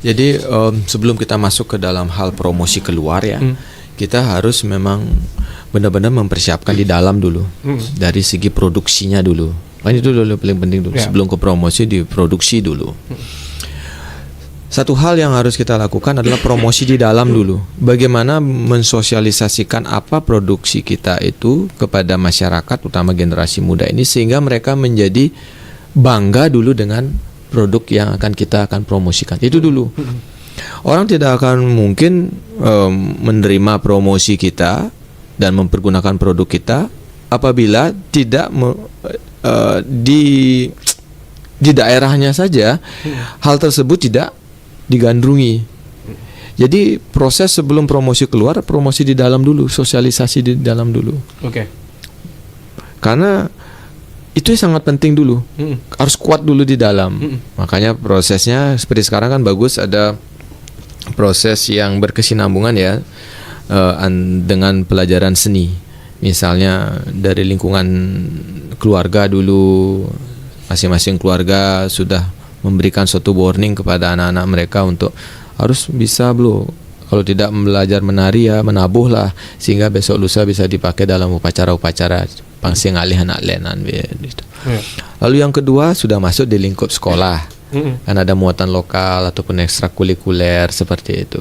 Jadi sebelum kita masuk ke dalam hal promosi keluar ya, kita harus memang benar-benar mempersiapkan di dalam dulu, dari segi produksinya dulu. Kan itu dulu paling penting dulu. Sebelum ke promosi, diproduksi dulu. Satu hal yang harus kita lakukan adalah promosi di dalam dulu. Bagaimana mensosialisasikan apa produksi kita itu kepada masyarakat, utama generasi muda ini, sehingga mereka menjadi bangga dulu dengan produk yang kita akan promosikan. Itu dulu. Orang tidak akan mungkin menerima promosi kita dan mempergunakan produk kita apabila tidak di daerahnya saja hal tersebut tidak digandrungi. Jadi proses sebelum promosi keluar, promosi di dalam dulu, sosialisasi di dalam dulu. Oke. Karena itu sangat penting dulu, harus kuat dulu di dalam. Makanya prosesnya seperti sekarang kan bagus, ada proses yang berkesinambungan ya, dengan pelajaran seni. Misalnya dari lingkungan keluarga dulu, masing-masing keluarga sudah memberikan suatu warning kepada anak-anak mereka untuk harus bisa kalau tidak belajar menari ya menabuhlah, sehingga besok lusa bisa dipakai dalam upacara-upacara pangsing alih anak lenan gitu. Lalu yang kedua sudah masuk di lingkup sekolah, kan ada muatan lokal ataupun ekstrakurikuler seperti itu.